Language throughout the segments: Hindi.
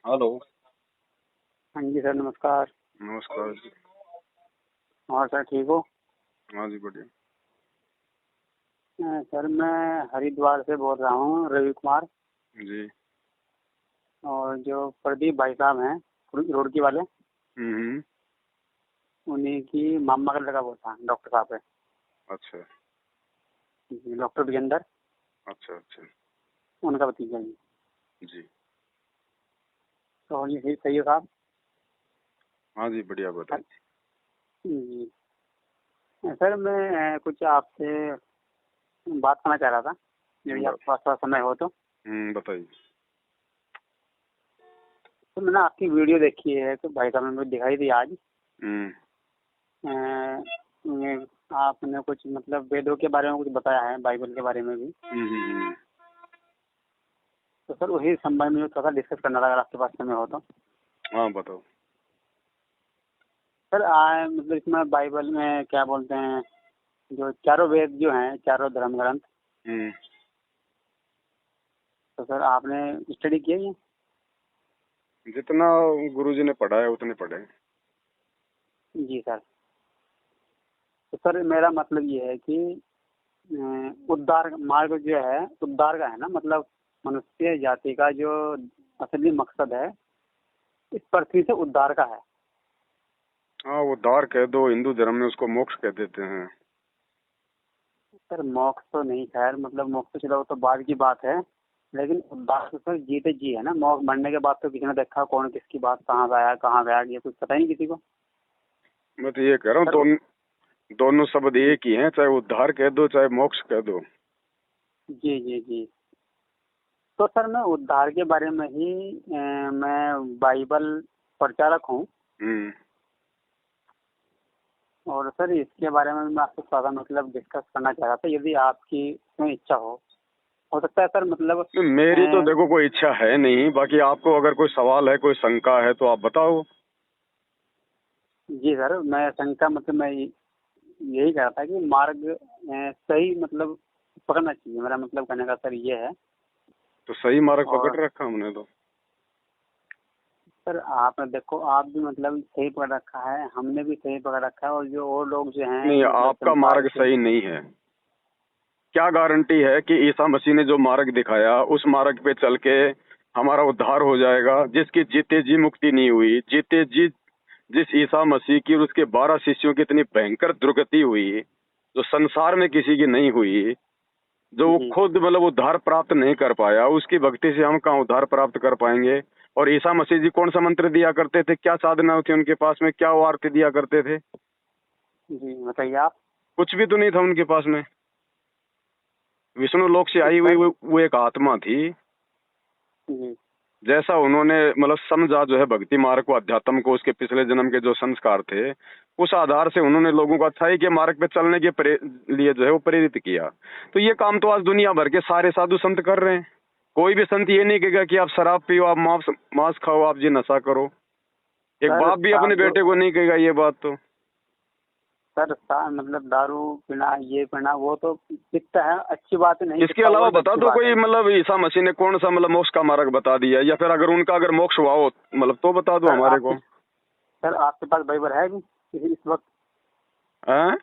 हेलो। हाँ जी सर, नमस्कार। नमस्कार जी। और सर ठीक हो? हाँ जी, बढ़िया। सर मैं हरिद्वार से बोल रहा हूँ, रवि कुमार। जी। और जो प्रदीप भाई साहब हैं रुड़की वाले, हम्म। उन्हीं की मामा का लड़का वो था, डॉक्टर साहब है अच्छा जी, डॉक्टर विजेंदर, अच्छा अच्छा। उनका भतीजा जी। जी। तो ये सही है साहब? हाँ जी, बढ़िया, बताइए। जी सर, मैं कुछ आपसे बात करना चाह रहा था, यदि आपके पास थोड़ा समय हो तो। बताइए। तो मैंने आपकी वीडियो देखी है, तो भाई साहब ने मुझे दिखाई दी आज। हम्म। आपने कुछ मतलब वेदों के बारे में कुछ बताया है, बाइबल के बारे में भी। हम्म। तो सर वही संबंध में थोड़ा डिस्कस करना था, अगर आपके पास समय हो तो। हाँ, बताओ। सर मतलब इसमें बाइबल में क्या बोलते हैं, जो चारों वेद जो हैं, चारों धर्म ग्रंथ, हम्म। तो सर आपने स्टडी किया ये? जितना गुरुजी ने पढ़ा है उतने पढ़े हैं। जी सर। तो सर मेरा मतलब ये है कि उद्धार मार्ग जो है, उद्धार का है ना, मतलब मनुष्य जाति का जो असली मकसद है, इस पृथ्वी से उद्धार का है। हाँ, वो दार कह दो, हिंदू धर्म में उसको मोक्ष कह देते हैं। सर मोक्ष तो नहीं, खैर मतलब मोक्ष तो चलो वो तो बाद की बात है, लेकिन उद्धार तो सर जीते जी है ना। मोक्ष मरने के बाद तो किसी ने देखा कौन किसकी बात कहाँ गया कहाँ गया, ये कुछ पता ही नहीं किसी को। मैं तो ये कह रहा हूँ, सर दोनों शब्द एक ही हैं, चाहे उद्धार कह दो चाहे मोक्ष कह दो। जी जी जी। तो सर मैं उद्धार के बारे में ही मैं बाइबल प्रचारक हूँ। हम्म। और सर इसके बारे में मैं आपसे थोड़ा मतलब डिस्कस करना चाह रहा था, यदि आपकी इसमें इच्छा हो सकता है सर, मतलब मेरी तो देखो कोई इच्छा है नहीं, बाकी आपको अगर कोई सवाल है, कोई शंका है तो आप बताओ। जी सर, मैं शंका मतलब मैं यही कह रहा था कि मार्ग सही मतलब पकड़ना चाहिए, मेरा मतलब कहने का सर ये है। तो सही मार्ग पकड़ और रखा हमने तो। सर आपने देखो, आप भी मतलब सही पकड़ रखा है, हमने भी सही पकड़ रखा है, और जो और लोग जो हैं नहीं, मतलब आपका संसार मार्ग के। सही नहीं है। क्या गारंटी है कि ईसा मसीह ने जो मार्ग दिखाया उस मार्ग पे चल के हमारा उद्धार हो जाएगा? जिसकी जीते जी मुक्ति नहीं हुई, जीते जी जिस ईसा मसीह की और उसके 12 शिष्यों की इतनी भयंकर दुर्गति हुई, जो संसार में किसी की नहीं हुई, जो वो जी खुद मतलब उद्धार प्राप्त नहीं कर पाया, उसकी भक्ति से हम कहाँ उद्धार प्राप्त कर पाएंगे? और ईसा मसीह जी कौन सा मंत्र दिया करते थे? क्या साधना थी उनके पास में? क्या वो आरती दिया करते थे? जी बताइए आप। कुछ भी तो नहीं था उनके पास में। विष्णु लोक से आई हुई सर वो एक आत्मा थी। जी जैसा उन्होंने मतलब समझा जो है भक्ति मार्ग को, अध्यात्म को, उसके पिछले जन्म के जो संस्कार थे, उस आधार से उन्होंने लोगों को अच्छाई के मार्ग पे चलने के लिए जो है वो प्रेरित किया। तो ये काम तो आज दुनिया भर के सारे साधु संत कर रहे हैं। कोई भी संत ये नहीं कहेगा कि आप शराब पियो, आप मांस खाओ, आप जी नशा करो। एक सर बाप भी अपने साधु बेटे को नहीं कहेगा ये बात तो। सर मतलब दारू पीना, ये पीना, वो तो पिता है, अच्छी बात नहीं, इसके पिता वो अलावा भी बता अच्छी दो बात कोई, है। मतलब ईसा मसीह ने कौन सा मतलब मोक्ष का मार्ग बता दिया, या फिर अगर उनका अगर मोक्ष हुआ हो मतलब तो बता दो सर हमारे आपके को। सर आपके पास बाइबल है भी इस वक्त? हैं?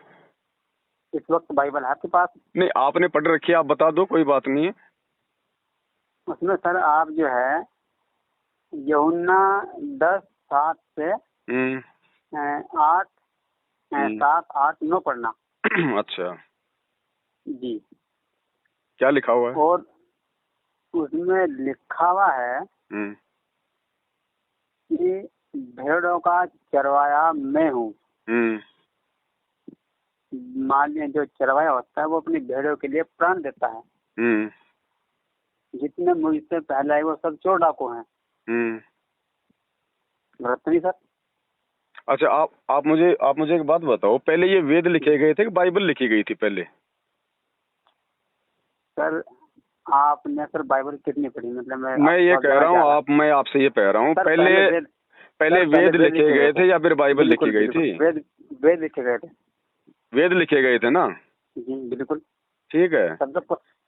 इस वक्त बाइबल है आपके पास? नहीं, आपने पढ़ रखी है, आप बता दो, कोई बात नहीं है। उसमें सर आप जो है यूहन्ना 10:7 से हम्म। 8 हम्म। 7 8 9 पढ़ना। अच्छा, जी। क्या लिखा हुआ है? और उसमें लिखा हुआ है हम्म। कि भेड़ों का चरवाया मैं हूँ। हम्म। मान्य जो चरवाया होता है वो अपनी भेड़ों के लिए प्राण देता है। हम्म। जितने मुझसे पहले आए वो सब चोर डाकू हैं। हम्म। गलत तो नहीं सर? अच्छा, आप मुझे एक बात बताओ, पहले ये वेद लिखे गए थे कि बाइबल लिखी गई थी पहले? सर आपने सर बाइबल कितनी पढ़ी, मतलब मैं मैं ये आपसे कह जानना रहा चाह हूँ, रहा हूँ। मैं आपसे ये कह रहा हूँ, सर पहले पहले वेद पहले सर पहले वेद वेद लिखे लिखे गए गए थे। थे या फिर बाइबल लिखी बिल्कुल गई बिल्कुल, थी? वेद लिखे गए थे। वेद लिखे गए थे ना? जी बिल्कुल। ठीक है। सबसे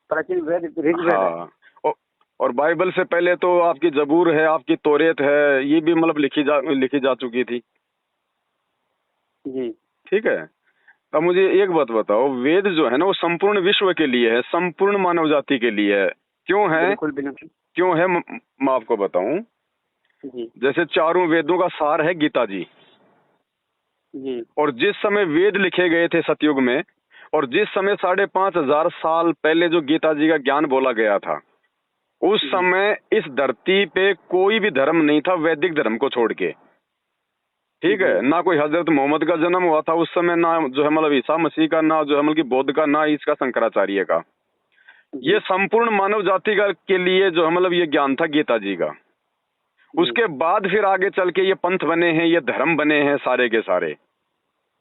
प्राचीन वेद ऋग्वेद है। हाँ। और और बाइबल से पहले तो आपकी जबूर है, आपकी तौरेत है, ये भी मतलब लिखी जा चुकी थी। जी ठीक है। अब मुझे एक बात बताओ, वेद जो है ना वो संपूर्ण विश्व के लिए है, संपूर्ण मानव जाति के लिए है। क्यों है? बिल्कुल बिल्कुल। क्यों है मैं आपको बताऊं। जी जैसे चारों वेदों का सार है गीता जी। जी और जिस समय वेद लिखे गए थे सतयुग में, और जिस समय 5,500 साल पहले जो गीता जी का ज्ञान बोला गया था, उस जी समय इस धरती पे कोई भी धर्म नहीं था वैदिक धर्म को छोड़ के। ठीक जी है। ना कोई हजरत मोहम्मद का जन्म हुआ था उस समय, ना जो है मतलब ईसा मसीह का, ना जो है मतलब कि बौद्ध का, ना इसका शंकराचार्य का। जी ये संपूर्ण मानव जाति का के लिए जो है मतलब ये ज्ञान था गीता जी का। जी उसके बाद फिर आगे चल के ये पंथ बने हैं, ये धर्म बने हैं सारे के सारे।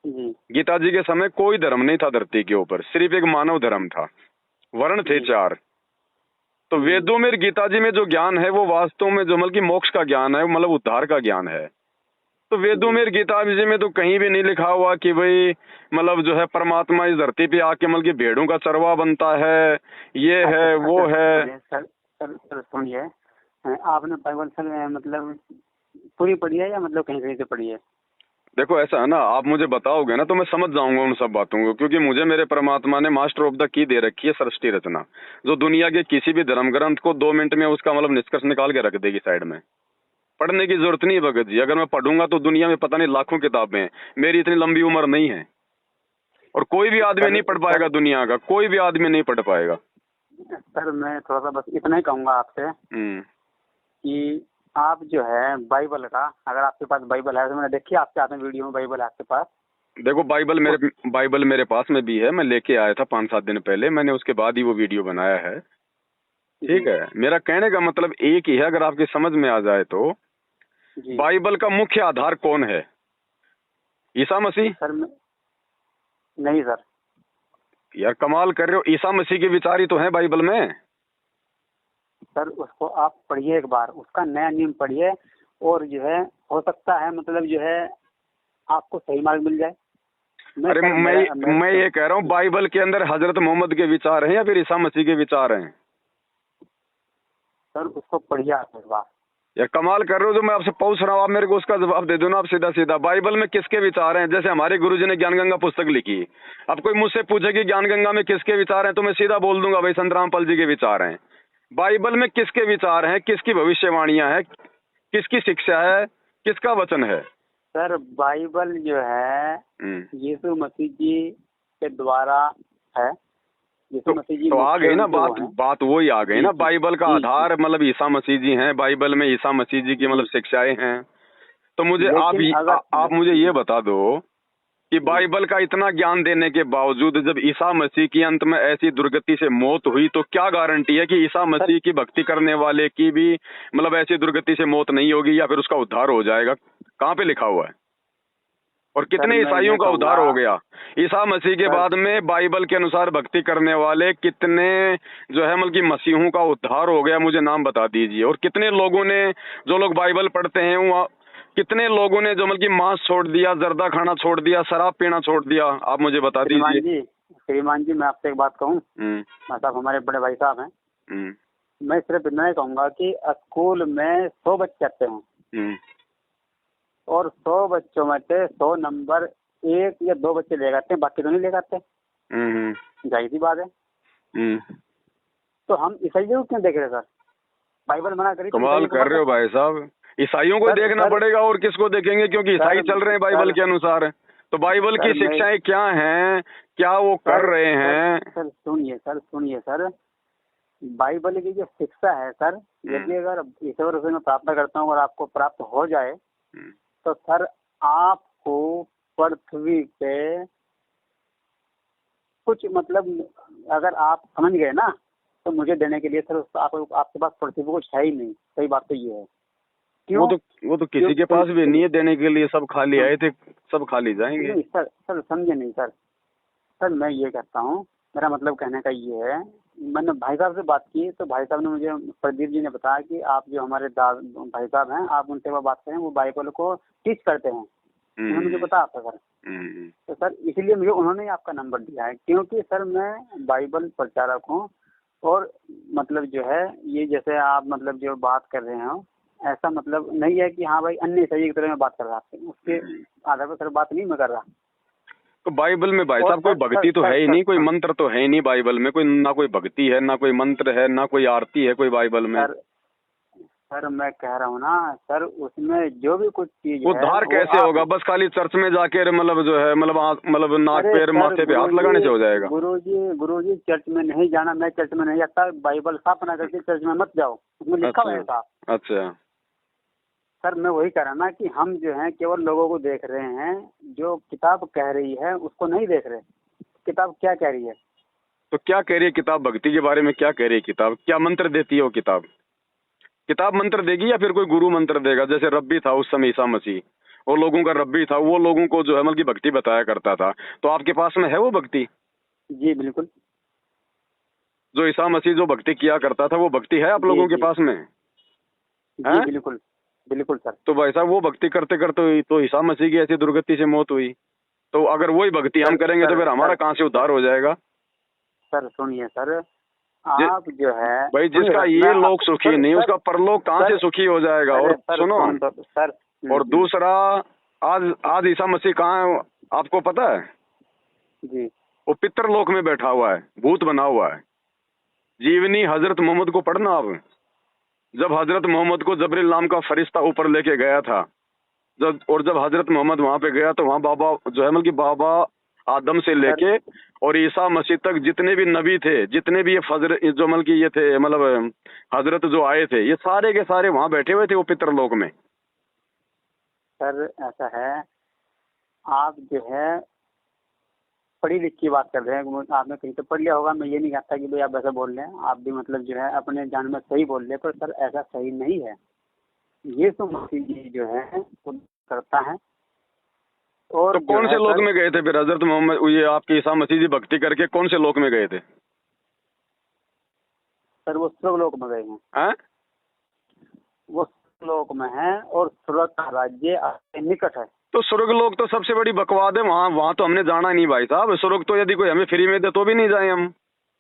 जी गीता जी के समय कोई धर्म नहीं था धरती के ऊपर, सिर्फ एक मानव धर्म था। वर्ण थे जी 4। तो जी वेदों में, गीता जी में जो ज्ञान है वो वास्तव में जो मतलब कि मोक्ष का ज्ञान है, मतलब उद्धार का ज्ञान है। तो वेदों में, गीता जी में तो कहीं भी नहीं लिखा हुआ कि भाई मतलब जो है परमात्मा इस धरती पे आके मतलब कि भेड़ों का चरवा बनता है, ये है वो है। सर सर सर सुनिए, आपने बाइबल सर मतलब पूरी पढ़ी है या मतलब कहीं कहीं से पढ़ी है? देखो ऐसा है ना, आप मुझे बताओगे ना तो मैं समझ जाऊंगा उन सब बातों को, क्योंकि मुझे मेरे परमात्मा ने मास्टर ऑफ द की दे रखी है, सृष्टि रचना, जो दुनिया के किसी भी धर्म ग्रंथ को 2 मिनट में उसका मतलब निष्कर्ष निकाल के रख देगी साइड में। पढ़ने की जरूरत नहीं है भगत जी। अगर मैं पढ़ूंगा तो दुनिया में पता नहीं लाखों किताबें हैं, मेरी इतनी लंबी उम्र नहीं है। और कोई भी आदमी सर नहीं पढ़ पाएगा, सर दुनिया का कोई भी आदमी नहीं पढ़ पाएगा। सर मैं थोड़ा सा बस इतना ही कहूँगा आपसे कि आप जो है बाइबल का, अगर आपके पास बाइबल है तो मैंने देखी आपके हाथ में वीडियो में बाइबल है आपके पास। देखो उस बाइबल मेरे पास में भी है, मैं लेके आया था 5-7 दिन पहले, मैंने उसके बाद ही वो वीडियो बनाया है। ठीक जी है। मेरा कहने का मतलब एक ही है, अगर आपकी समझ में आ जाए तो। जी बाइबल का मुख्य आधार कौन है? ईसा मसीह? सर मैं नहीं सर। यार कमाल कर रहे हो, ईसा मसीह के विचार ही तो हैं बाइबल में। सर उसको आप पढ़िए एक बार, उसका नया नियम पढ़िए, और जो है हो सकता है मतलब जो है आपको सही मार्ग मिल जाए। मैं अरे सर मेरा मैं मेरा ये कह रहा हूँ, बाइबल के अंदर हजरत मोहम्मद के विचार हैं या फिर ईसा मसीह के विचार हैं? सर उसको पढ़िए आप एक बार। यार कमाल कर रहे हो, जो मैं आपसे पूछ रहा हूँ आप मेरे को उसका जवाब दे दो ना आप सीधा सीधा। बाइबल में किसके विचार हैं? जैसे हमारे गुरुजी ने ज्ञान गंगा पुस्तक लिखी, अब कोई मुझसे पूछे कि ज्ञान गंगा में किसके विचार हैं, तो मैं सीधा बोल दूंगा भाई संत रामपाल जी के विचार हैं। बाइबल में किसके विचार हैं, किसकी भविष्यवाणियां हैं, किसकी शिक्षा है, किसका वचन है? सर बाइबल जो है यीशु मसीह जी के द्वारा है। यीशु मसीह जी तो आ मुख्य गई ना उनके वो बात, हैं। बात वही आ गई जी ना। जी बाइबल का जी जी आधार मतलब ईसा मसीह जी हैं, बाइबल में ईसा मसीह जी की मतलब जी। शिक्षाएं हैं। तो मुझे लेकिन अगर आप मुझे ये बता दो कि जी बाइबल का इतना ज्ञान देने के बावजूद जब ईसा मसीह की अंत में ऐसी दुर्गति से मौत हुई, तो क्या गारंटी है कि ईसा सर मसीह की भक्ति करने वाले की भी मतलब ऐसी दुर्गति से मौत नहीं होगी या फिर उसका उद्धार हो जाएगा? कहाँ पे लिखा हुआ है? और सर कितने मैं ईसाइयों ये का उद्धार कहूँगा हो गया ईसा मसीह के सर। बाद में? बाइबल के अनुसार भक्ति करने वाले कितने जो है मतलब कि मसीहों का उद्धार हो गया, मुझे नाम बता दीजिए। और कितने लोगों ने, जो लोग बाइबल पढ़ते हैं वो, कितने लोगों ने जो मतलब कि मांस छोड़ दिया, जर्दा खाना छोड़ दिया, शराब पीना छोड़ दिया? आप मुझे बता दीजिए। श्रीमान जी मैं आपसे एक बात कहूँ। हम्म मतलब हमारे बड़े भाई साहब हैं। हम्म मैं सिर्फ इतना ही कहूँगा कि स्कूल में 100 बच्चे आते हैं, हम्म और 100 बच्चों में से 100 नंबर 1 या 2 बच्चे ले आते हैं, बाकी तो नहीं ले आते। हम्म जाहिर सी बात है। हम्म। तो हम ईसाइयों को क्यों देख रहे हैं सर? बाइबल मना करी तो कमाल ईसाइयों को कर कर रहे हो सकते हैं। भाई साहब। ईसाइयों को सर देखना सर पड़ेगा और किसको देखेंगे, क्योंकि ईसाई सर चल रहे हैं बाइबल सर के अनुसार। तो बाइबल की सर मैं शिक्षाएं क्या हैं, क्या वो कर सर रहे सर हैं? सर सुनिए सर। बाइबल की जो शिक्षा है सर, हम्म यदि अगर ईश्वर से मैं प्रार्थना करता हूँ और आपको प्राप्त हो जाए, हम्म। तो सर आपको पृथ्वी पे कुछ मतलब, अगर आप समझ गए ना, तो मुझे देने के लिए सर आपके पास पृथ्वी पे कुछ है ही नहीं। सही बात तो ये है। वो क्यों? तो वो तो क्यों किसी के सुन पास भी नहीं सुनिए है देने के लिए, सब खाली सुन आए थे, सब खाली जाएंगे। नहीं सर, सर समझे नहीं सर। सर मैं ये कहता हूँ, मेरा मतलब कहने का ये है, मैंने भाई साहब से बात की तो भाई साहब ने मुझे, प्रदीप जी ने बताया कि आप जो हमारे भाई साहब हैं, आप उनसे वो बात करें, वो बाइबल को टीच करते हैं। उन्होंने मुझे बताया था सर। हम्म। तो सर इसीलिए मुझे उन्होंने ही आपका नंबर दिया है, क्योंकि सर मैं बाइबल प्रचारक हूँ, और मतलब जो है ये जैसे आप मतलब जो बात कर रहे हो, ऐसा मतलब नहीं है कि हाँ भाई अन्य सही की तरह मैं बात कर रहा हूँ, उसके आधार पर सर बात नहीं मैं कर रहा। तो बाइबल में भाई और साहब कोई भक्ति तो है ही नहीं, कोई मंत्र तो है ही नहीं बाइबल में, कोई ना कोई भक्ति है, ना कोई मंत्र है, ना कोई आरती है कोई बाइबल में। सर मैं कह रहा हूँ ना सर, उसमें जो भी कुछ चीज है उद्धार कैसे होगा? बस खाली चर्च में जाके मतलब जो है मतलब नाक पैर माथे पे हाथ लगाने से हो जाएगा? गुरुजी चर्च में नहीं जाना, मैं चर्च में नहीं जाता, बाइबल साफ ना करके चर्च में मत जाओ, उसमें लिखा हुआ है साहब। अच्छा सर मैं वही कह रहा ना कि हम जो है केवल लोगों को देख रहे हैं, जो किताब कह रही है उसको नहीं देख रहे, किताब क्या कह रही है। तो क्या कह रही है किताब भक्ति के बारे में? क्या कह रही है किताब? क्या मंत्र देती है वो किताब? किताब मंत्र देगी या फिर कोई गुरु मंत्र देगा? जैसे रब्बी था उस समय ईसा मसीह, वो लोगों का रब्बी था, वो लोगों को जो है मतलब की भक्ति बताया करता था। तो आपके पास में है वो भक्ति? जी बिल्कुल। जो ईसा मसीह जो भक्ति किया करता था वो भक्ति है आप लोगों के पास में? जी बिल्कुल बिल्कुल सर। तो भाई साहब वो भक्ति करते करते तो ईसा मसीह की ऐसी दुर्गति से मौत हुई, तो अगर वही भक्ति हम करेंगे तो फिर हमारा कहाँ से उद्धार हो जाएगा? सर सुनिए सर, आप जो है भाई जिसका ये लोक सुखी नहीं उसका परलोक कहाँ से सुखी हो जाएगा? और सुनो सर, और दूसरा, आज ईसा मसीह कहाँ है आपको पता है? जी वो पितरलोक में बैठा हुआ है, भूत बना हुआ है। जीवनी हजरत मोहम्मद को पढ़ना आप, जब हजरत मोहम्मद को जबरील नाम का फरिश्ता ऊपर लेके गया था, जब हजरत मोहम्मद वहां पे गया तो वहां बाबा जो है मतलब कि बाबा आदम से लेके और ईसा मसीह तक जितने भी नबी थे, जितने भी ये फजर जो मतलब कि ये थे मतलब हजरत जो आए थे, ये सारे के सारे वहां बैठे हुए थे वो पितरलोक में। सर ऐसा है, आप जो है पढ़ी लिखी की बात कर रहे हैं, आपने कहीं तो पढ़ लिया होगा, मैं ये नहीं कहता कि भाई आप ऐसा बोल रहे हैं, आप भी मतलब जो है अपने जान में सही बोल रहे हैं, पर सर ऐसा सही नहीं है। ये तो मसीह जी जो है वो करता है। और तो कौन से लोक में गए थे फिर हजरत मोहम्मद, ये आपके ईसा मसीह जी भक्ति करके कौन से लोक में गए थे? सर वो स्वर्गलोक में गए हैं। वो स्वर्गलोक में है और स्वर्ग का राज्य आपके निकट है। तो स्वर्ग लोक तो सबसे बड़ी बकवाद है, वहाँ तो हमने जाना नहीं भाई साहब। स्वर्ग तो यदि कोई हमें फ्री में दे तो भी नहीं जाए हम।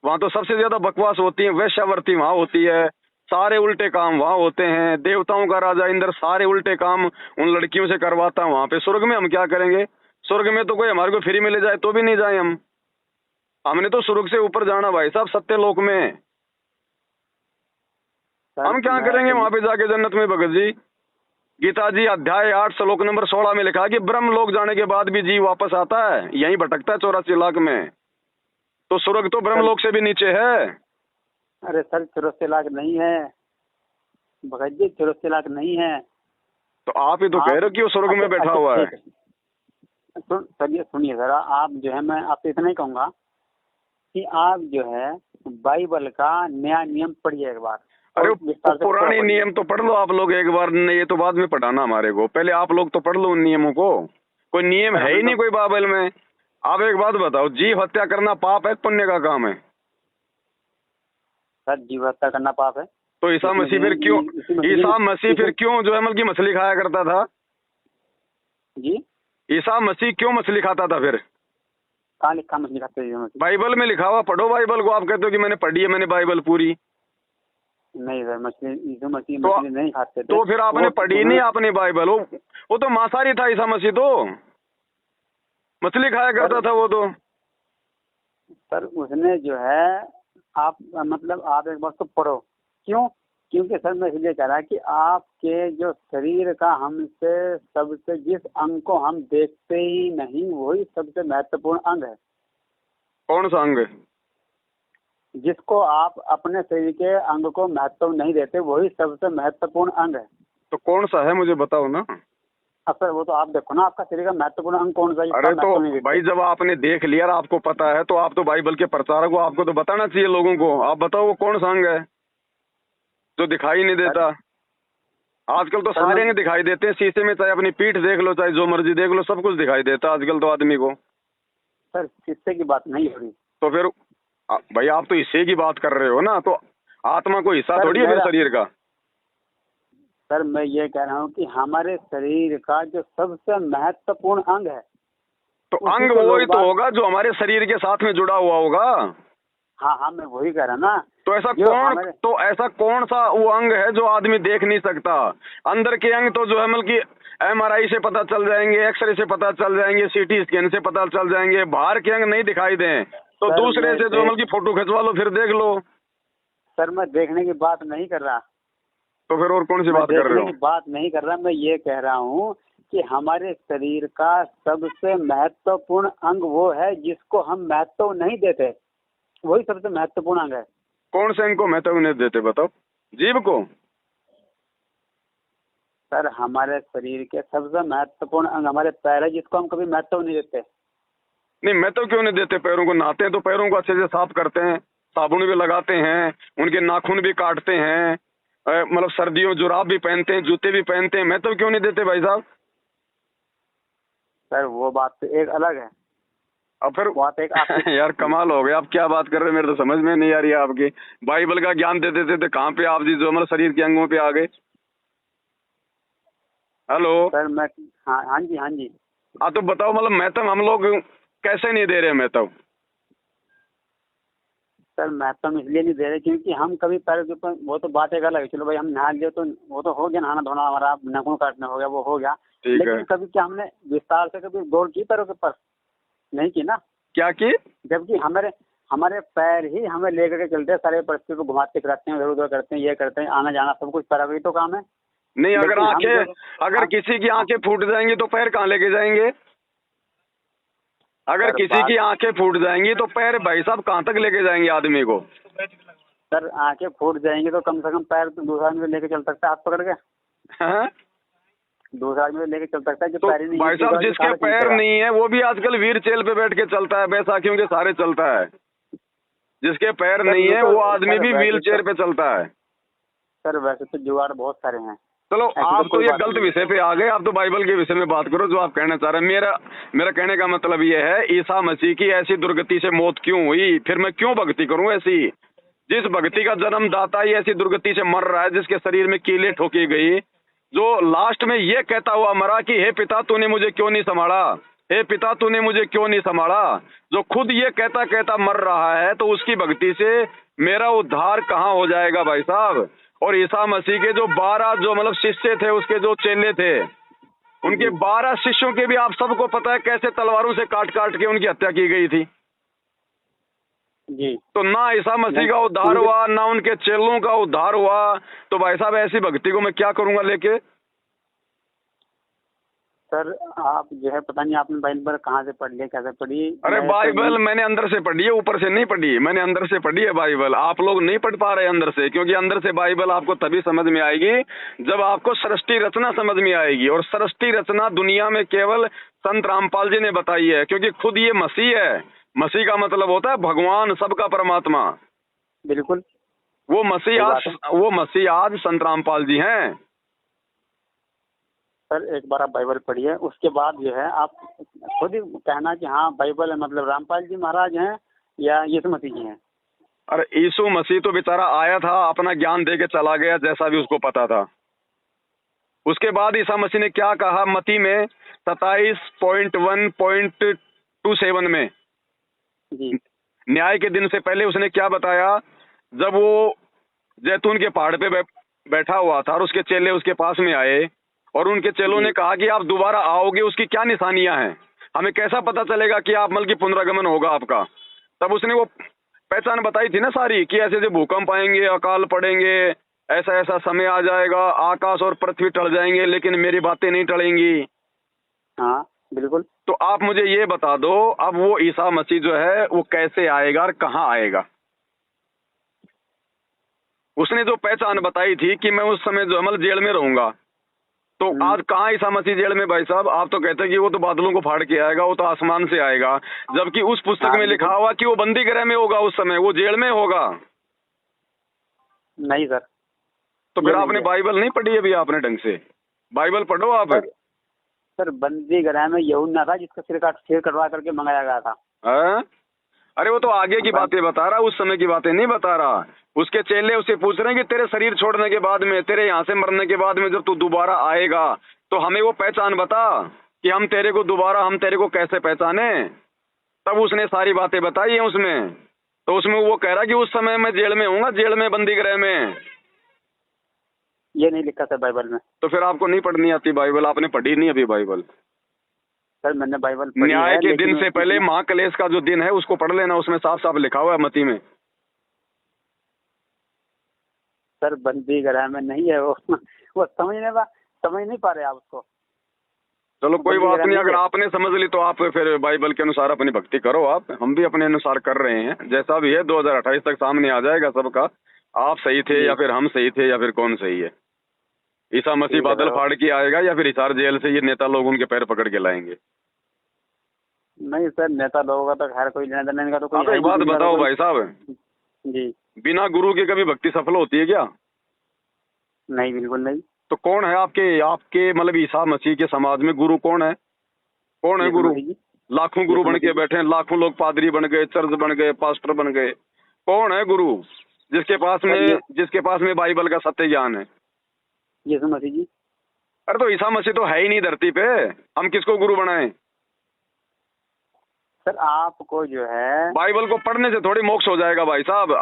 वहाँ तो सबसे ज्यादा बकवास होती है, वैश्यावर्ती वहाँ होती है, सारे उल्टे काम वहाँ होते हैं। देवताओं का राजा इंद्र सारे उल्टे काम उन लड़कियों से करवाता है वहाँ पे। स्वर्ग में हम क्या करेंगे? स्वर्ग में तो कोई हमारे को फ्री में ले जाए तो भी नहीं जाए हम। हमने तो स्वर्ग से ऊपर जाना भाई साहब, सत्य लोक में। हम क्या करेंगे वहाँ पे जाके जन्नत में भगत जी? गीता जी अध्याय 8 श्लोक नंबर 16 में लिखा है कि ब्रह्म लोक जाने के बाद भी जीव वापस आता है, यहीं भटकता है 84 लाख में। तो स्वर्ग तो ब्रह्म लोक से भी नीचे है। अरे सर 84 लाख नहीं है भगत जी, 84 लाख नहीं है। तो आप ही तो कह रहे हो कि वो स्वर्ग में बैठा हुआ है। चलिए सुनिए जरा, आप जो है मैं आपसे इतना ही कहूँगा कि आप जो है बाइबल का नया नियम पढ़िए एक बार। अरे पुराने नियम तो पढ़ लो आप लोग एक बार, ये तो बाद में पढ़ाना हमारे को, पहले आप लोग तो पढ़ लो उन नियमों को। कोई नियम है ही नहीं कोई बाइबल में। आप एक बात बताओ, जीव हत्या करना पाप है पुण्य का काम है? सर जीव हत्या करना पाप है। तो ईसा मसीह फिर क्यों जो है मतलब की मछली खाया करता था जी? ईसा मसीह क्यों मछली खाता था फिर? कहाँ लिखा मछली खाते हैं? बाइबल में लिखा हुआ, पढ़ो बाइबल को। आप कहते हो कि मैंने पढ़ी है, मैंने बाइबल पूरी। नहीं सर, मछली मछली नहीं खाते थे। तो फिर आपने पढ़ी नहीं आपने बाइबल? वो तो मांसाहारी था ईसा मसीह, तो मछली खाया करता था वो तो। सर उसने जो है आप मतलब आप एक बार तो पढ़ो। क्यों? क्योंकि सर मैं इसलिए कह रहा कि आपके जो शरीर का हमसे सबसे जिस अंग को हम देखते ही नहीं वही सबसे महत्वपूर्ण अंग है। कौन सा अंग? जिसको आप अपने शरीर के अंग को महत्व नहीं देते वही सबसे महत्वपूर्ण अंग है। तो कौन सा है मुझे बताओ ना। अब सर वो तो आप देखो ना, आपका शरीर का महत्वपूर्ण अंग कौन सा है? अरे तो भाई जब आपने देख लिया और आपको पता है तो आप तो बाइबल के प्रचारक हो, आपको तो बताना चाहिए लोगों को। आप बताओ वो कौन सा अंग है जो दिखाई नहीं देता? आजकल तो सारे अंग दिखाई देते हैं शीशे में, चाहे अपनी पीठ देख लो चाहे जो मर्जी देख लो, सब कुछ दिखाई देता आजकल तो आदमी को। सर शीशे की बात नहीं हो रही। तो फिर भाई आप तो हिस्से की बात कर रहे हो ना, तो आत्मा को हिस्सा थोड़ी है फिर शरीर का। सर मैं ये कह रहा हूँ कि हमारे शरीर का जो सबसे महत्वपूर्ण अंग है, तो अंग वही तो होगा जो हमारे शरीर के साथ में जुड़ा हुआ होगा। हाँ हाँ, मैं वही कह रहा ना। तो ऐसा जो हमारे ऐसा कौन सा वो अंग है जो आदमी देख नहीं सकता? अंदर के अंग तो जो है मतलब कि MRI से पता चल जाएंगे, एक्सरे से पता चल जाएंगे, CT स्कैन से पता चल जाएंगे। बाहर के अंग नहीं दिखाई दें तो सर दूसरे से जो मतलब की फोटो खिंचवा लो, फिर देख लो। सर मैं देखने की बात नहीं कर रहा। तो फिर और कौन सी मैं बात कर रहे देखने हो? की बात नहीं कर रहा, मैं ये कह रहा हूँ कि हमारे शरीर का सबसे महत्वपूर्ण अंग वो है जिसको हम महत्व नहीं देते, वही सबसे महत्वपूर्ण अंग है। कौन से अंग को महत्व नहीं देते बताओ? जीभ को? सर हमारे शरीर के सबसे महत्वपूर्ण अंग हमारे पैर है, जिसको हम कभी महत्व नहीं देते। नहीं, महत्व क्यों नहीं देते? पैरों को नहाते हैं तो पैरों को अच्छे से साफ करते हैं, साबुन भी लगाते हैं, उनके नाखून भी काटते हैं, मतलब सर्दियों जुराब भी पहनते हैं, जूते भी पहनते हैं। महत्व क्यों नहीं देते भाई साहब? सर वो बात तो एक अलग है। अब फिर बात एक आपकी यार कमाल हो गया, आप क्या बात कर रहे हैं? मेरे तो समझ में नहीं आ रही है आपकी। बाइबल का ज्ञान देते थे तो कहाँ पे आप जी जो हमारे शरीर के अंगों पे आ गए? हेलो। सर मैं हाँ हाँ जी हाँ जी। हाँ तो बताओ, मतलब महत्व हम लोग कैसे नहीं दे रहे महत्व? सर महत्व हम इसलिए नहीं दे रहे क्योंकि हम कभी पैर के ऊपर, वो तो बात एक अलग है, चलो भाई हम नहा लिए तो वो तो हो गया, नहाना धोना हमारा, नाखून काटना हो गया, वो हो गया। ठीक है। लेकिन कभी क्या हमने विस्तार से कभी गौर की पैरों के ऊपर? नहीं की ना। क्या की? जबकि हमारे हमारे पैर ही हमें लेकर के चलते हैं, सारे पृथ्वी को घुमाते फिराते हैं, इधर उधर करते हैं, ये करते हैं, आना जाना सब कुछ पैरों का ही तो काम है। नहीं, अगर लेकिन हम आंखें, जो अगर किसी की आंखें फूट जाएंगी तो पैर कहाँ लेके जाएंगे? अगर सर किसी बात की आंखें फूट जाएंगी तो पैर भाई साहब कहाँ तक लेके जाएंगे आदमी को? सर आंखें फूट जाएंगी तो कम से कम पैर तो दूसरा आदमी लेके चल सकता है, हाथ पकड़ के। हैं? दूसरा आदमी लेके चल सकता है, जो तो पैर ही नहीं भाई है, साहब दूसरा आदमी जिसके कहाँ से पैर खींचेगा? नहीं है वो भी आजकल वीर चेल पे बैठ के चलता है, बैसाखियों के सारे चलता है। जिसके पैर सर नहीं ये है तो वो आदमी सर भी वैसे व्हील चेयर तो पे चलता है। सर वैसे तो जुगाड़ बहुत सारे हैं। चलो ऐसी आप तो कोई ये बात गलत नहीं है। विषय पे आ गए। आप तो बाइबल के विषय में बात करो जो आप कहना चाह रहे हैं। मेरा कहने का मतलब ये है, ईसा मसीह की ऐसी दुर्गति से मौत क्यों हुई? फिर मैं क्यों भक्ति करूं ऐसी? जिस भक्ति का जन्मदाता ही ऐसी दुर्गति से मर रहा है, जिसके शरीर में कीलें ठोकी गई, जो लास्ट में ये कहता हुआ मरा कि हे पिता तूने मुझे क्यों नहीं संभाला, हे पिता तूने मुझे क्यों नहीं संभाला, जो खुद ये कहता कहता मर रहा है, तो उसकी भक्ति से मेरा उद्धार कहाँ हो जाएगा भाई साहब? और ईसा मसीह के जो 12 जो मतलब शिष्य थे, उसके जो चेले थे, उनके 12 शिष्यों के भी आप सबको पता है कैसे तलवारों से काट काट के उनकी हत्या की गई थी। जी। तो ना ईसा मसीह नहीं, का उद्धार हुआ, ना उनके चेलों का उद्धार हुआ। तो भाई साहब ऐसी भक्ति को मैं क्या करूंगा लेके? सर आप जो है पता नहीं आपने बाइबल कहाँ से पढ़ लिया, कैसे पढ़ी? अरे मैं तो बाइबल मैंने अंदर से पढ़ी है, ऊपर से नहीं पढ़ी। मैंने अंदर से पढ़ी है बाइबल। आप लोग नहीं पढ़ पा रहे अंदर से, क्योंकि अंदर से बाइबल आपको तभी समझ में आएगी जब आपको सृष्टि रचना समझ में आएगी। और सृष्टि रचना दुनिया में केवल संत रामपाल जी ने बताई है, क्योंकि खुद ये मसीह है। मसीह का मतलब होता है भगवान, सबका परमात्मा। बिल्कुल वो मसीह आज संत रामपाल जी हैं। सर एक बार आप बाइबल पढ़िए, उसके बाद जो है आप खुद ही कहना कि हाँ बाइबल है, मतलब रामपाल जी महाराज हैं या यीशु मसीह जी हैं। अरे यीशु मसीह तो बेचारा आया था, अपना ज्ञान दे के चला गया जैसा भी उसको पता था। उसके बाद ईसा मसीह ने क्या कहा मत्ती में 27.1.27 में, जी न्याय के दिन से पहले उसने क्या बताया? जब वो जैतून के पहाड़ पे बैठा हुआ था और उसके चेले उसके पास में आए और उनके चेलों ने कहा कि आप दोबारा आओगे, उसकी क्या निशानियां हैं, हमें कैसा पता चलेगा कि आप मतलब कि पुनरागमन होगा आपका? तब उसने वो पहचान बताई थी ना सारी, कि ऐसे ऐसे भूकंप आएंगे, अकाल पड़ेंगे, ऐसा ऐसा समय आ जाएगा, आकाश और पृथ्वी टल जाएंगे लेकिन मेरी बातें नहीं टलेंगी। हाँ बिल्कुल। तो आप मुझे ये बता दो, अब वो ईसा मसीह जो है वो कैसे आएगा और कहाँ आएगा? उसने जो पहचान बताई थी कि मैं उस समय जो मतलब जेल में रहूंगा, तो आज कहाँ ईसा मसीह जेल में भाई साहब? आप तो कहते हैं कि वो तो बादलों को फाड़ के आएगा, वो तो आसमान से आएगा, जबकि उस पुस्तक में लिखा हुआ कि वो बंदी गृह में होगा, उस समय वो जेल में होगा। नहीं सर। तो फिर आपने बाइबल नहीं पढ़ी अभी आपने ढंग से? बाइबल पढ़ो आप। सर बंदी गृह में यूहन्ना था जिसका सिर कटवा करके मंगाया गया था। अरे वो तो आगे की बातें बता रहा, उस समय की बातें नहीं बता रहा। उसके चेले उसे पूछ रहे हैं कि तेरे शरीर छोड़ने के बाद में, तेरे यहाँ से मरने के बाद में जब तू दोबारा आएगा तो हमें वो पहचान बता कि हम तेरे को कैसे पहचाने। तब उसने सारी बातें बताई है उसमें। तो उसमें वो कह रहा कि उस समय मैं जेल में हूँ, जेल में, बंदी गृह में। ये नहीं लिखा था बाइबल में। तो फिर आपको नहीं पढ़नी आती बाइबल? आपने पढ़ी नहीं अभी बाइबल? सर मैंने बाइबल पढ़ी न्याय है, के लेकिन दिन से पहले महाक्लेश का जो दिन है उसको पढ़ लेना, उसमें साफ साफ लिखा हुआ है मती में। सर बंदी गृह में नहीं है वो वो समझ नहीं पा रहे आप उसको। चलो कोई बात नहीं, अगर है। आपने समझ ली तो आप फिर बाइबल के अनुसार अपनी भक्ति करो। आप, हम भी अपने अनुसार कर रहे हैं, जैसा भी है 2028 तक सामने आ जाएगा सबका, आप सही थे या फिर हम सही थे या फिर कौन सही है। ईसा मसीह बादल फाड़ के आएगा या फिर हिसार जेल से ये नेता लोग उनके पैर पकड़ के लाएंगे? नहीं सर, नेता लोगों का तो खैर कोई लेना देना का तो कोई। एक बात बताओ भाई साहब जी, बिना गुरु के कभी भक्ति सफल होती है क्या? नहीं, बिल्कुल नहीं। तो कौन है आपके मतलब ईसा मसीह के समाज में गुरु कौन है? कौन है गुरु? लाखों गुरु बन के बैठे हैं, लाखों लोग पादरी बन गए, चर्च बन गए, पास्टर बन गए। कौन है गुरु जिसके पास में बाइबल का सत्य ज्ञान है? यीशु मसीह जी। अरे तो ईसा मसीह तो है ही नहीं धरती पे, हम किसको गुरु बनाएं? सर आपको जो है बाइबल को पढ़ने से थोड़ी मोक्ष हो जाएगा भाई साहब।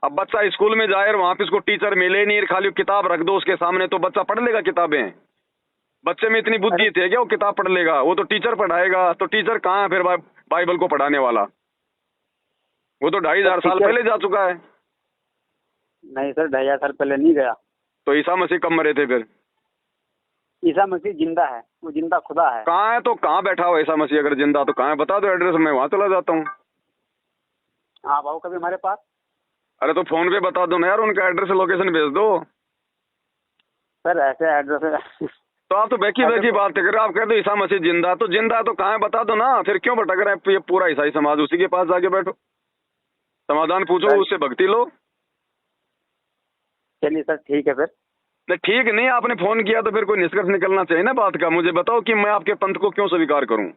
अब बच्चा स्कूल में जाए और वहां पे उसको टीचर मिले नहीं, खाली किताब रख दो उसके सामने, तो बच्चा पढ़ लेगा किताबें? बच्चे में इतनी बुद्धि थे क्या वो किताब पढ़ लेगा? वो तो टीचर पढ़ाएगा। तो टीचर कहाँ है फिर बाइबल को पढ़ाने वाला? वो तो 2500 साल पहले जा चुका है। नहीं सर, 2500 साल पहले नहीं गया। तो ईसा मसीह कब मरे थे फिर? ईसा मसीह जिंदा है, वो जिंदा खुदा है। कहाँ है? तो कहाँ बैठा हुआ ईसा मसीह? अगर जिंदा तो कहाँ है बता दो, एड्रेस मैं वहां चला जाता हूँ। आप आओ कभी हमारे पास। अरे तो फोन पे बता दो ना यार, उनका एड्रेस लोकेशन भेज दो। सर ऐसे एड्रेस तो आप तो बैकी बात कर रहे हो। आप कहते हो ईसा मसीह जिंदा, तो जिंदा है तो कहाँ है बता दो ना। फिर क्यों भटक रहे हैं? ये पूरा ईसाई समाज उसी के पास जाके बैठो, समाधान पूछो, उससे भक्ति लो। चलिए सर ठीक है फिर। नहीं ठीक नहीं, आपने फोन किया तो फिर कोई निष्कर्ष निकलना चाहिए ना बात का। मुझे बताओ कि मैं आपके पंथ को क्यों स्वीकार करूं?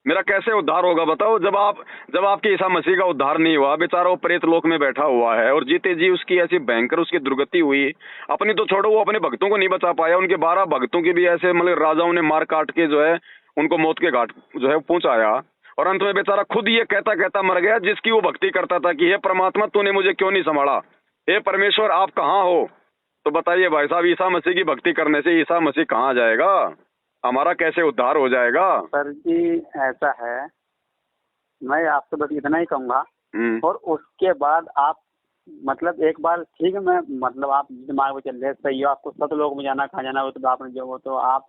मेरा कैसे उद्धार होगा बताओ? जब आपके ईसा मसीह का उद्धार नहीं हुआ, बेचारा वो प्रेत लोक में बैठा हुआ है और जीते जी उसकी ऐसी भयंकर उसकी दुर्गति हुई। अपनी तो छोड़ो, वो अपने भक्तों को नहीं बचा पाया, उनके 12 भक्तों की भी ऐसे मतलब राजाओं ने मार काट के जो है उनको मौत के घाट जो है पहुंचाया। और अंत में बेचारा खुद ये कहता कहता मर गया, जिसकी वो भक्ति करता था कि हे परमात्मा तूने मुझे क्यों नहीं संभाला, हे परमेश्वर आप कहाँ हो? तो बताइए भाई साहब, ईसा मसीह की भक्ति करने से ईसा मसीह कहाँ जाएगा? हमारा कैसे उद्धार हो जाएगा? सर जी ऐसा है, मैं आपसे बस इतना ही कहूँगा। और उसके बाद आप मतलब एक बार ठीक है, मैं मतलब आप दिमाग में चल रहे सही हो, आपको सतलोक में जाना, कहाँ जाना, वो तो आपने जो वो तो आप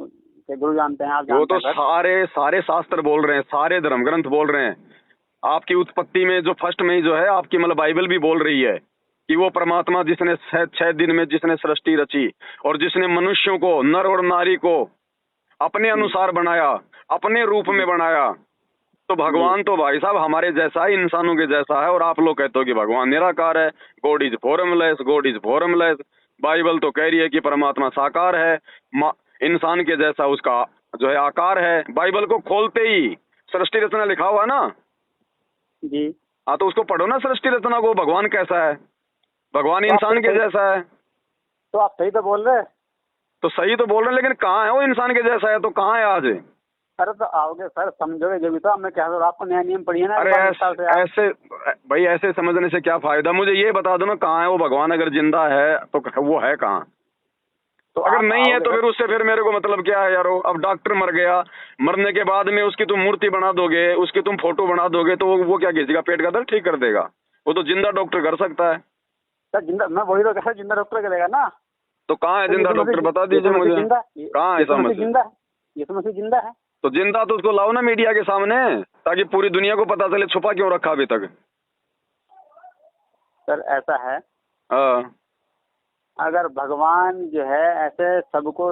गुरु जानते हैं, आप जानते वो तो सारे शास्त्र बोल रहे हैं, सारे धर्म ग्रंथ बोल रहे हैं। आपकी उत्पत्ति में जो फर्स्ट में जो है आपकी मतलब बाइबल भी बोल रही है कि वो परमात्मा जिसने 6 दिन में जिसने सृष्टि रची और जिसने मनुष्यों को, नर और नारी को अपने अनुसार बनाया, अपने रूप में बनाया। तो भगवान तो भाई साहब हमारे जैसा है, इंसानों के जैसा है। और आप लोग कहते हो कि भगवान निराकार है, God is formless, God is formless. Bible तो कह रही है कि परमात्मा साकार है, इंसान के जैसा उसका जो है आकार है। बाइबल को खोलते ही सृष्टि रचना लिखा हुआ है ना जी। हाँ, तो उसको पढ़ो ना सृष्टि रचना को, भगवान कैसा है? भगवान इंसान के जैसा है। तो आप सही तो बोल रहे हैं। तो सही तो बोल रहे हैं, लेकिन कहाँ है वो इंसान के जैसा है? तो कहाँ है आज? अरे तो आओगे सर, समझोगे जब तो। मैं कह रहा हूँ आपको नया नियम पढ़िए ना। अरे ऐसे भाई ऐसे समझने से क्या फायदा? मुझे ये बता दो ना कहाँ है वो भगवान? अगर जिंदा है तो वो है कहाँ? तो अगर नहीं है तो फिर उससे फिर मेरे को मतलब क्या है यारो? अब डॉक्टर मर गया, मरने के बाद में उसकी तुम मूर्ति बना दोगे, उसकी तुम फोटो बना दोगे, तो वो क्या किसी का पेट का दर्द ठीक कर देगा? वो तो जिंदा डॉक्टर कर सकता है। सर जिंदा, मैं वही तो कह रहा, जिंदा डॉक्टर करेगा ना। तो कहाँ है जिंदा डॉक्टर? बता दीजिए मुझे, कहाँ है? समझ जिंदा है, ये समझ जिंदा है। तो जिंदा तो उसको लाओ ना मीडिया के सामने, ताकि पूरी दुनिया को पता चले। छुपा क्यों रखा अभी तक? सर ऐसा है, हाँ, अगर भगवान जो है ऐसे सबको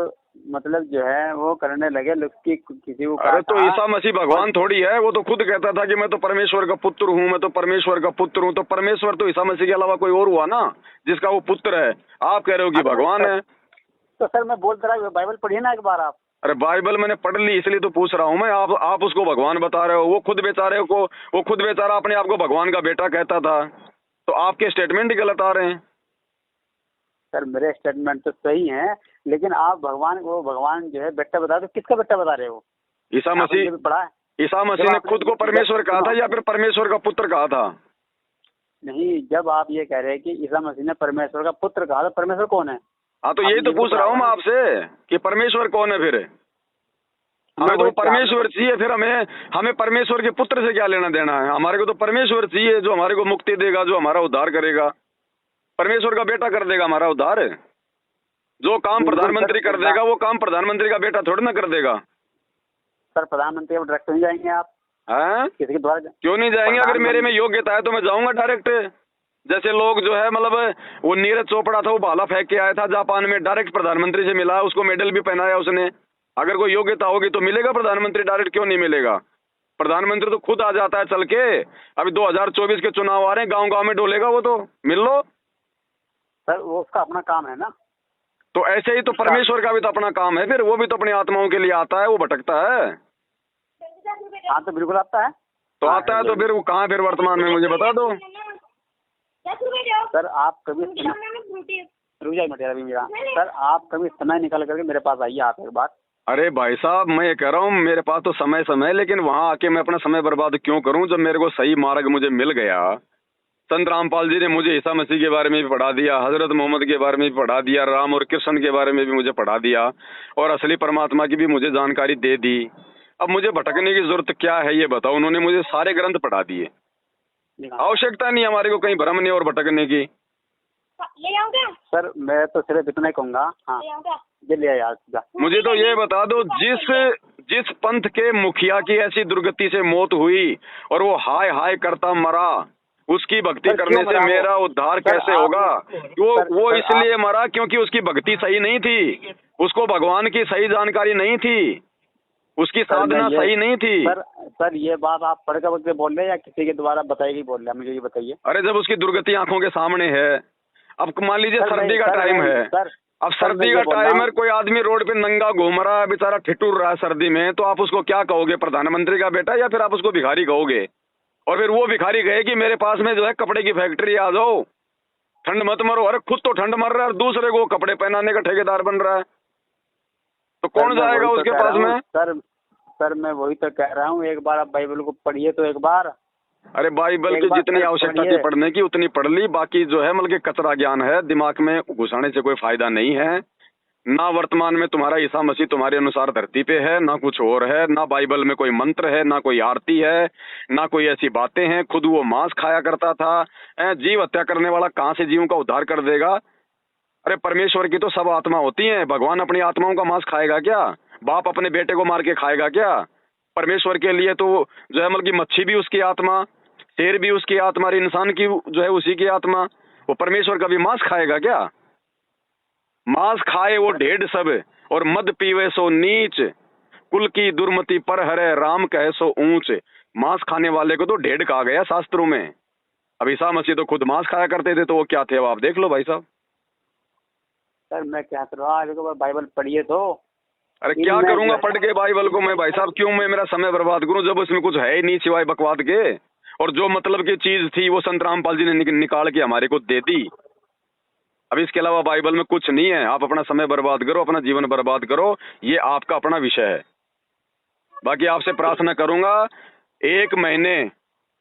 मतलब जो है वो करने लगे की किसी को। अरे तो ईसा मसीह भगवान थोड़ी है, वो तो खुद कहता था कि मैं तो परमेश्वर का पुत्र हूँ, मैं तो परमेश्वर का पुत्र हूँ। तो परमेश्वर तो ईसा मसीह के अलावा कोई और हुआ ना जिसका वो पुत्र है? आप कह रहे हो कि भगवान है। तो सर मैं बोल रहा हूँ, बाइबल पढ़िए ना एक बार आप। अरे बाइबल मैंने पढ़ ली, इसलिए तो पूछ रहा हूँ मैं। आप उसको भगवान बता रहे हो, वो खुद बेचारा अपने आप को भगवान का बेटा कहता था। तो आपके स्टेटमेंट ही गलत आ रहे हैं। सर मेरे स्टेटमेंट तो सही हैं, लेकिन आप भगवान जो है बेटा बता, तो किसका बेटा बता रहे हो? ईसा मसीह, पढ़ा है? ईसा मसीह ने खुद को परमेश्वर कहा था या फिर परमेश्वर का पुत्र कहा था? नहीं, जब आप ये कह रहे हैं कि ईसा मसीह ने परमेश्वर का पुत्र कहा, तो परमेश्वर कौन है? हाँ, तो यही तो पूछ रहा हूँ मैं आपसे कि परमेश्वर कौन है फिर? हमें तो परमेश्वर चाहिए, फिर हमें परमेश्वर के पुत्र से क्या लेना देना है? हमारे को तो परमेश्वर चाहिए जो हमारे को मुक्ति देगा, जो हमारा उद्धार करेगा। परमेश्वर का बेटा कर देगा हमारा उद्धार। जो काम प्रधानमंत्री कर देगा वो काम प्रधानमंत्री का बेटा थोड़ी ना कर देगा। सर, प्रधानमंत्री अब डायरेक्ट नहीं जाएंगे आप? हैं? किसी के द्वारा? क्यों नहीं जाएंगे? अगर मेरे में योग्यता है तो मैं जाऊंगा डायरेक्ट। जैसे लोग जो है मतलब वो नीरज चोपड़ा था, वो भाला फेंक के आया था जापान में, डायरेक्ट प्रधानमंत्री से मिला, उसको मेडल भी पहनाया उसने। अगर कोई योग्यता होगी तो मिलेगा प्रधानमंत्री डायरेक्ट, क्यों नहीं मिलेगा? प्रधानमंत्री तो खुद आ जाता है चल के। अभी 2024 के चुनाव आ रहे हैं, गांव गांव में डोलेगा वो, तो मिल लो। सर, वो उसका अपना काम है ना। तो ऐसे ही तो परमेश्वर का भी तो अपना काम है, फिर वो भी तो अपनी आत्माओं के लिए आता है, वो भटकता है। हाँ, तो बिल्कुल आता है। तो आता है तो फिर वो कहाँ फिर वर्तमान में मुझे बता दो। सर, आप कभी रुक जाइए मटेरियल अभी मेरा। सर, आप कभी समय निकाल करके मेरे पास आइए, आप एक बार। अरे भाई साहब, मैं ये कह रहा हूँ मेरे पास तो समय है, लेकिन वहां आके मैं अपना समय बर्बाद क्यों करूं जब मेरे को सही मार्ग मुझे मिल गया। संत रामपाल जी ने मुझे ईसा मसीह के बारे में भी पढ़ा दिया, हजरत मोहम्मद के बारे में भी पढ़ा दिया, राम और कृष्ण के बारे में भी मुझे पढ़ा दिया, और असली परमात्मा की भी मुझे जानकारी दे दी। अब मुझे भटकने की जरूरत क्या है ये बताओ? उन्होंने मुझे सारे ग्रंथ पढ़ा दिए। आवश्यकता नहीं हमारे को कहीं भ्रमने और भटकने की। सर, मैं तो सिर्फ इतना ही कहूँगा। हाँ, ये ले आया। मुझे तो ये बता दो, जिस पंथ के मुखिया की ऐसी दुर्गति से मौत हुई और वो हाय हाय करता मरा, उसकी भक्ति करने से मेरा उद्धार कैसे होगा? वो इसलिए मरा क्योंकि उसकी भक्ति सही नहीं थी, उसको भगवान की सही जानकारी नहीं थी, उसकी साधना सही नहीं थी। सर, ये बात आप पढ़ कर बोल रहे हैं या किसी के द्वारा बताई गई बोल रहे हैं? मुझे ये बताइए। अरे, जब उसकी दुर्गति आंखों के सामने है। अब मान लीजिए सर्दी का टाइम है, अब सर्दी का टाइम है, कोई आदमी रोड पे नंगा घूम रहा है, बेचारा ठिठुर रहा है सर्दी में, तो आप उसको क्या कहोगे? प्रधानमंत्री का बेटा, या फिर आप उसको भिखारी कहोगे? और फिर वो भिखारी कहे कि मेरे पास में जो है कपड़े की फैक्ट्री, आ जाओ, ठंड मत मरो। अरे खुद तो ठंड मर रहा है और दूसरे को कपड़े पहनाने का ठेकेदार बन रहा है, तो कौन जाएगा उसके पास में? सर, मैं वही तो कह रहा हूँ, एक बार आप बाइबल को पढ़िए तो एक बार। अरे बाइबल की जितनी आवश्यकता थी पढ़ने की उतनी पढ़ ली, बाकी जो है मतलब कचरा ज्ञान है, दिमाग में घुसाने से कोई फायदा नहीं है। ना वर्तमान में तुम्हारा ईसा मसीह तुम्हारे अनुसार धरती पे है, ना कुछ और है, ना बाइबल में कोई मंत्र है, ना कोई आरती है, ना कोई ऐसी बातें हैं। खुद वो मांस खाया करता था। जीव हत्या करने वाला कहाँ से जीवों का उद्धार कर देगा? अरे परमेश्वर की तो सब आत्मा होती है, भगवान अपनी आत्माओं का मांस खाएगा क्या? बाप अपने बेटे को मार के खाएगा क्या? परमेश्वर के लिए तो जो है मतलब की मच्छी भी उसकी आत्मा, शेर भी उसकी आत्मा, इंसान की जो है उसी की आत्मा। वो परमेश्वर का भी मांस खाएगा क्या? मांस खाए वो ढेड सब, और मद पीवे सो नीच, कुल की दुर्मति पर हरे, राम कहे सो ऊंच। मांस खाने वाले को तो ढेड कहा गया शास्त्रों में। अब ईसा मसीह तो खुद मांस खाया करते थे, तो वो क्या थे अब आप देख लो भाई साहब। सर, मैं क्या करूँ? बाइबल पढ़िए तो। अरे क्या करूंगा पढ़ के बाइबल को मैं भाई साहब? क्यों मैं मेरा समय बर्बाद करूं जब उसमें कुछ है ही नहीं सिवाय बकवाद के? और जो मतलब की चीज थी वो संत रामपाल जी ने निकाल के हमारे को दे दी। अब इसके अलावा बाइबल में कुछ नहीं है। आप अपना समय बर्बाद करो, अपना जीवन बर्बाद करो, ये आपका अपना विषय है। बाकी आपसे प्रार्थना करूंगा, 1 महीने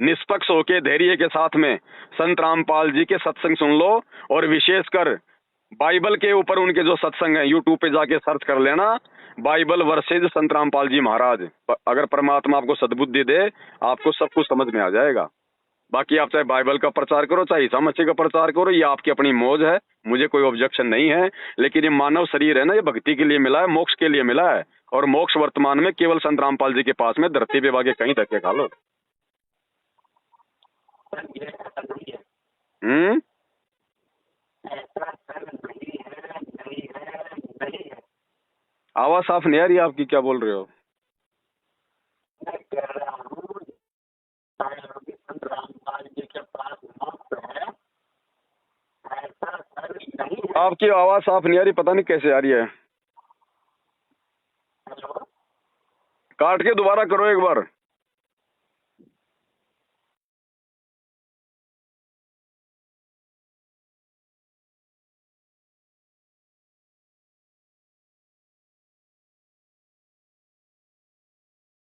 निष्पक्ष होके धैर्य के साथ में संत रामपाल जी के सत्संग सुन लो, और विशेषकर बाइबल के ऊपर उनके जो सत्संग है यूट्यूब पे जाके सर्च कर लेना, बाइबल वर्सेज संत रामपाल जी महाराज। अगर परमात्मा आपको सद्बुद्धि दे, आपको सब कुछ समझ में आ जाएगा। बाकी आप चाहे बाइबल का प्रचार करो, चाहे ईसा मसीह का प्रचार करो, ये आपकी अपनी मौज है, मुझे कोई ऑब्जेक्शन नहीं है। लेकिन ये मानव शरीर है ना, ये भक्ति के लिए मिला है, मोक्ष के लिए मिला है, और मोक्ष वर्तमान में केवल संत रामपाल जी के पास में, धरती पे बाकी कहीं धक्के खा लो। आवाज साफ नहीं आ रही आपकी, क्या बोल रहे हो? आपकी आवाज साफ नहीं आ रही, पता नहीं कैसे आ रही है। काट के दोबारा करो एक बार।